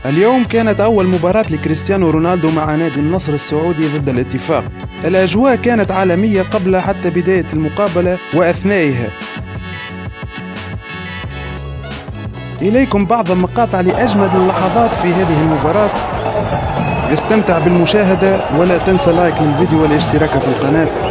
اليوم كانت أول مباراة لكريستيانو رونالدو مع نادي النصر السعودي ضد الاتفاق. الأجواء كانت عالمية قبل حتى بداية المقابلة وأثنائها. إليكم بعض المقاطع لأجمل اللحظات في هذه المباراة. استمتع بالمشاهدة ولا تنسى لايك للفيديو والاشتراك في القناة.